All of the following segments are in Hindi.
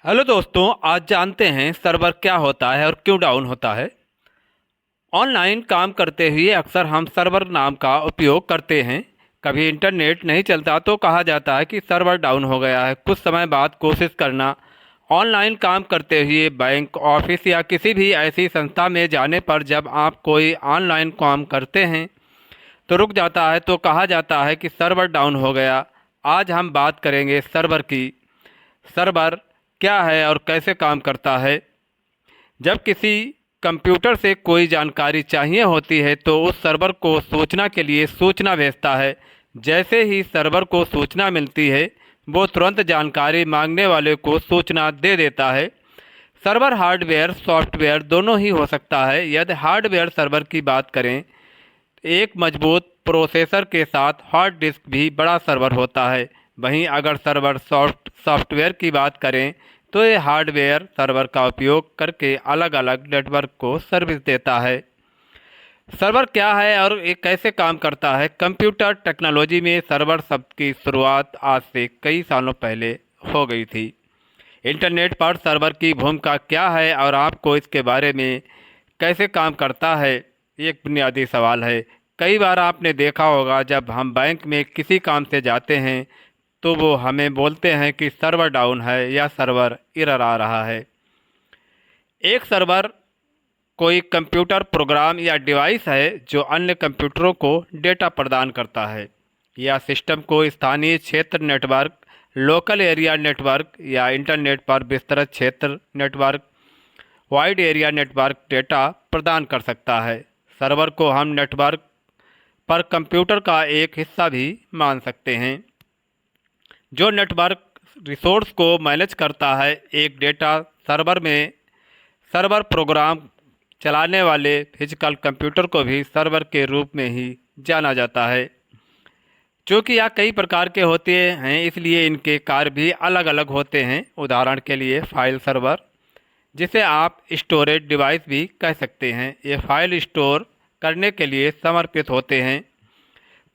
हेलो दोस्तों, आज जानते हैं सर्वर क्या होता है और क्यों डाउन होता है। ऑनलाइन काम करते हुए अक्सर हम सर्वर नाम का उपयोग करते हैं। कभी इंटरनेट नहीं चलता तो कहा जाता है कि सर्वर डाउन हो गया है। कुछ समय बाद कोशिश करना। ऑनलाइन काम करते हुए बैंक, ऑफिस या किसी भी ऐसी संस्था में जाने पर जब आप कोई ऑनलाइन काम करते हैं तो रुक जाता है तो कहा जाता है कि सर्वर डाउन हो गया। आज हम बात करेंगे सर्वर की। सर्वर क्या है और कैसे काम करता है। जब किसी कंप्यूटर से कोई जानकारी चाहिए होती है तो उस सर्वर को सूचना के लिए सूचना भेजता है। जैसे ही सर्वर को सूचना मिलती है वो तुरंत जानकारी मांगने वाले को सूचना दे देता है। सर्वर हार्डवेयर सॉफ्टवेयर दोनों ही हो सकता है। यदि हार्डवेयर सर्वर की बात करें, एक मजबूत प्रोसेसर के साथ हार्ड डिस्क भी बड़ा सर्वर होता है। वहीं अगर सर्वर सॉफ्टवेयर की बात करें तो ये हार्डवेयर सर्वर का उपयोग करके अलग अलग नेटवर्क को सर्विस देता है। सर्वर क्या है और ये कैसे काम करता है। कंप्यूटर टेक्नोलॉजी में सर्वर शब्द की शुरुआत आज से कई सालों पहले हो गई थी। इंटरनेट पर सर्वर की भूमिका क्या है और आपको इसके बारे में कैसे काम करता है, ये एक बुनियादी सवाल है। कई बार आपने देखा होगा जब हम बैंक में किसी काम से जाते हैं तो वो हमें बोलते हैं कि सर्वर डाउन है या सर्वर एरर आ रहा है। एक सर्वर कोई कंप्यूटर प्रोग्राम या डिवाइस है जो अन्य कंप्यूटरों को डेटा प्रदान करता है। या सिस्टम को स्थानीय क्षेत्र नेटवर्क, लोकल एरिया नेटवर्क या इंटरनेट पर विस्तृत क्षेत्र network, wide area network data प्रदान कर सकता है। सर्वर को हम नेटवर्क पर कंप्यूटर का एक हिस्सा भी मान सकते हैं जो नेटवर्क रिसोर्स को मैनेज करता है। एक डेटा सर्वर में सर्वर प्रोग्राम चलाने वाले फिजिकल कंप्यूटर को भी सर्वर के रूप में ही जाना जाता है। चूँकि यह कई प्रकार के होते हैं इसलिए इनके कार्य भी अलग अलग होते हैं। उदाहरण के लिए फाइल सर्वर, जिसे आप स्टोरेज डिवाइस भी कह सकते हैं, ये फाइल स्टोर करने के लिए समर्पित होते हैं।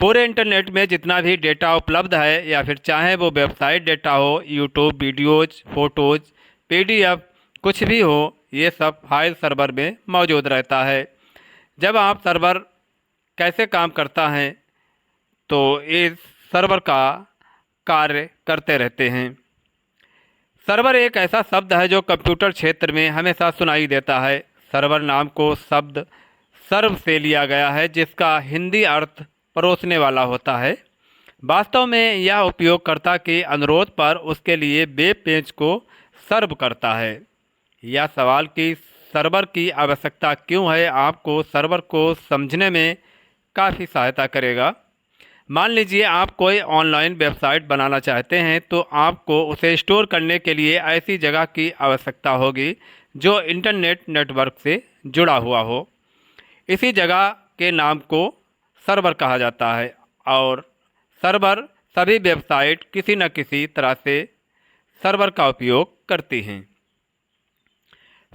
पूरे इंटरनेट में जितना भी डेटा उपलब्ध है या फिर चाहे वो वेबसाइट डेटा हो, यूट्यूब वीडियोज, फोटोज, पीडीएफ, कुछ भी हो, ये सब फाइल सर्वर में मौजूद रहता है। जब आप सर्वर कैसे काम करता है तो इस सर्वर का कार्य करते रहते हैं। सर्वर एक ऐसा शब्द है जो कंप्यूटर क्षेत्र में हमेशा सुनाई देता है। सर्वर नाम को शब्द सर्व से लिया गया है जिसका हिंदी अर्थ परोसने वाला होता है। वास्तव में यह उपयोगकर्ता के अनुरोध पर उसके लिए वेब पेज को सर्व करता है। यह सवाल कि सर्वर की आवश्यकता क्यों है आपको सर्वर को समझने में काफ़ी सहायता करेगा। मान लीजिए आप कोई ऑनलाइन वेबसाइट बनाना चाहते हैं तो आपको उसे स्टोर करने के लिए ऐसी जगह की आवश्यकता होगी जो इंटरनेट नेटवर्क से जुड़ा हुआ हो। इसी जगह के नाम को सर्वर कहा जाता है और सर्वर सभी वेबसाइट किसी न किसी तरह से सर्वर का उपयोग करती हैं।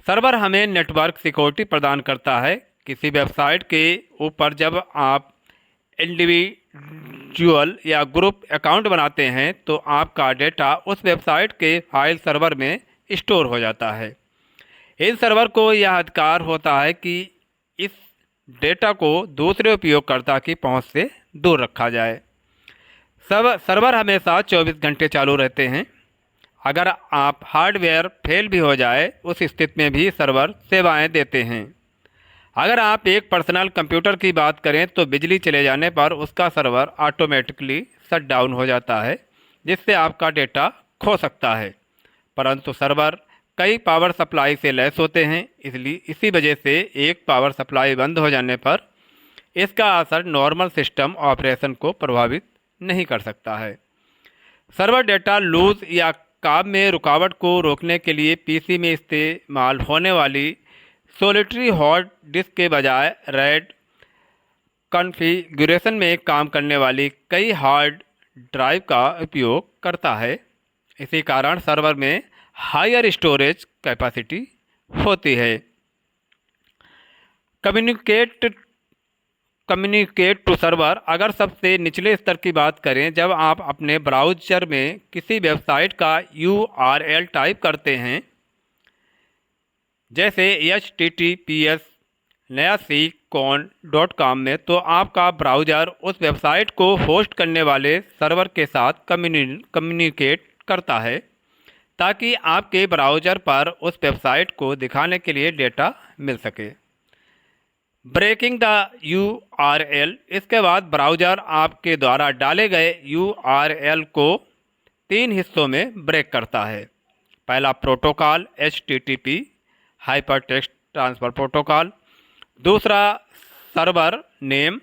सर्वर हमें नेटवर्क सिक्योरिटी प्रदान करता है। किसी वेबसाइट के ऊपर जब आप इंडिविजुअल या ग्रुप अकाउंट बनाते हैं तो आपका डेटा उस वेबसाइट के फाइल सर्वर में स्टोर हो जाता है। इन सर्वर को यह अधिकार होता है कि इस डेटा को दूसरे उपयोगकर्ता की पहुंच से दूर रखा जाए। सब सर्वर हमेशा 24 घंटे चालू रहते हैं। अगर आप हार्डवेयर फेल भी हो जाए उस स्थिति में भी सर्वर सेवाएं देते हैं। अगर आप एक पर्सनल कंप्यूटर की बात करें तो बिजली चले जाने पर उसका सर्वर ऑटोमेटिकली शट डाउन हो जाता है जिससे आपका डेटा खो सकता है। परंतु सर्वर कई पावर सप्लाई से लैस होते हैं, इसलिए इसी वजह से एक पावर सप्लाई बंद हो जाने पर इसका असर नॉर्मल सिस्टम ऑपरेशन को प्रभावित नहीं कर सकता है। सर्वर डेटा लूज या काम में रुकावट को रोकने के लिए पीसी में इस्तेमाल होने वाली सॉलिटरी हार्ड डिस्क के बजाय रैड कॉन्फ़िगरेशन में काम करने वाली कई हार्ड ड्राइव का उपयोग करता है। इसी कारण सर्वर में हायर स्टोरेज कैपेसिटी होती है। Communicate communicate to server. अगर सबसे निचले स्तर की बात करें, जब आप अपने ब्राउज़र में किसी वेबसाइट का URL टाइप करते हैं, जैसे https://con.com में, तो आपका ब्राउज़र उस वेबसाइट को होस्ट करने वाले सर्वर के साथ कम्युनिकेट करता है ताकि आपके ब्राउज़र पर उस वेबसाइट को दिखाने के लिए डेटा मिल सके। ब्रेकिंग द URL, इसके बाद ब्राउज़र आपके द्वारा डाले गए URL को 3 हिस्सों में ब्रेक करता है। पहला protocol HTTP hypertext transfer protocol, दूसरा सर्वर नेम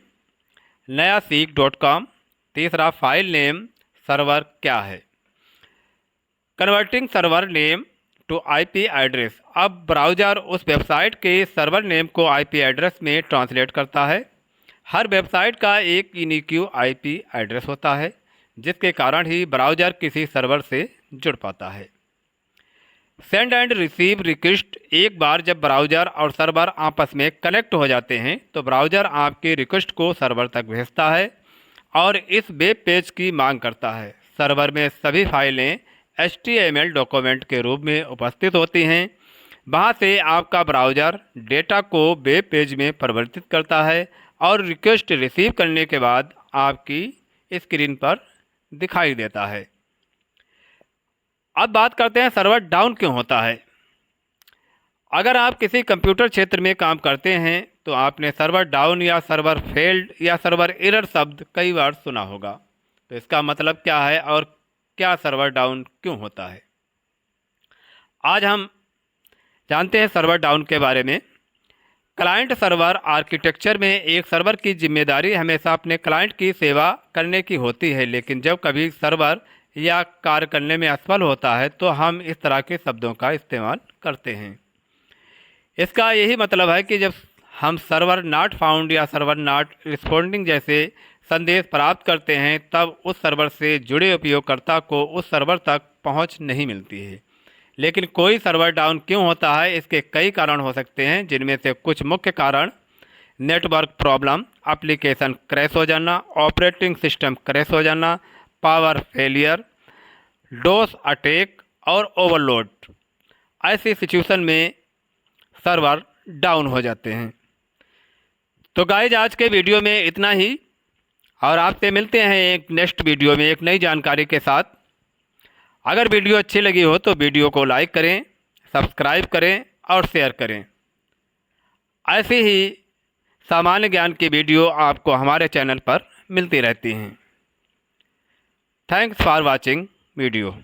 नया सीक.com, तीसरा फाइल नेम सर्वर क्या है। Converting server name to IP address, अब ब्राउज़र उस वेबसाइट के सर्वर नेम को IP एड्रेस में ट्रांसलेट करता है। हर वेबसाइट का एक यूनिक IP एड्रेस होता है, जिसके कारण ही ब्राउज़र किसी सर्वर से जुड़ पाता है। सेंड एंड रिसीव रिक्वेस्ट, एक बार जब ब्राउज़र और सर्वर आपस में कनेक्ट हो जाते हैं तो ब्राउज़र आपके रिक्वेस्ट को सर्वर तक भेजता है और इस वेब पेज की मांग करता है। सर्वर में सभी फाइलें HTML डॉक्यूमेंट के रूप में उपस्थित होती हैं। वहाँ से आपका ब्राउज़र डेटा को वेब पेज में परिवर्तित करता है और रिक्वेस्ट रिसीव करने के बाद आपकी स्क्रीन पर दिखाई देता है। अब बात करते हैं सर्वर डाउन क्यों होता है। अगर आप किसी कंप्यूटर क्षेत्र में काम करते हैं तो आपने सर्वर डाउन या सर्वर फेल्ड या सर्वर एरर शब्द कई बार सुना होगा। तो इसका मतलब क्या है और क्या सर्वर डाउन क्यों होता है, आज हम जानते हैं सर्वर डाउन के बारे में। क्लाइंट सर्वर आर्किटेक्चर में एक सर्वर की जिम्मेदारी हमेशा अपने क्लाइंट की सेवा करने की होती है, लेकिन जब कभी सर्वर या कार्य करने में असफल होता है तो हम इस तरह के शब्दों का इस्तेमाल करते हैं। इसका यही मतलब है कि जब हम सर्वर नॉट फाउंड या सर्वर नॉट रिस्पॉन्डिंग जैसे संदेश प्राप्त करते हैं, तब उस सर्वर से जुड़े उपयोगकर्ता को उस सर्वर तक पहुंच नहीं मिलती है। लेकिन कोई सर्वर डाउन क्यों होता है, इसके कई कारण हो सकते हैं, जिनमें से कुछ मुख्य कारण नेटवर्क प्रॉब्लम, एप्लीकेशन क्रैश हो जाना, ऑपरेटिंग सिस्टम क्रैश हो जाना, पावर फेलियर, डोस अटैक और ओवरलोड। ऐसी सिचुएशन में सर्वर डाउन हो जाते हैं। तो गाइज, आज के वीडियो में इतना ही और आपसे मिलते हैं एक नेक्स्ट वीडियो में एक नई जानकारी के साथ। अगर वीडियो अच्छी लगी हो तो वीडियो को लाइक करें, सब्सक्राइब करें और शेयर करें। ऐसी ही सामान्य ज्ञान की वीडियो आपको हमारे चैनल पर मिलती रहती हैं। Thanks for watching video.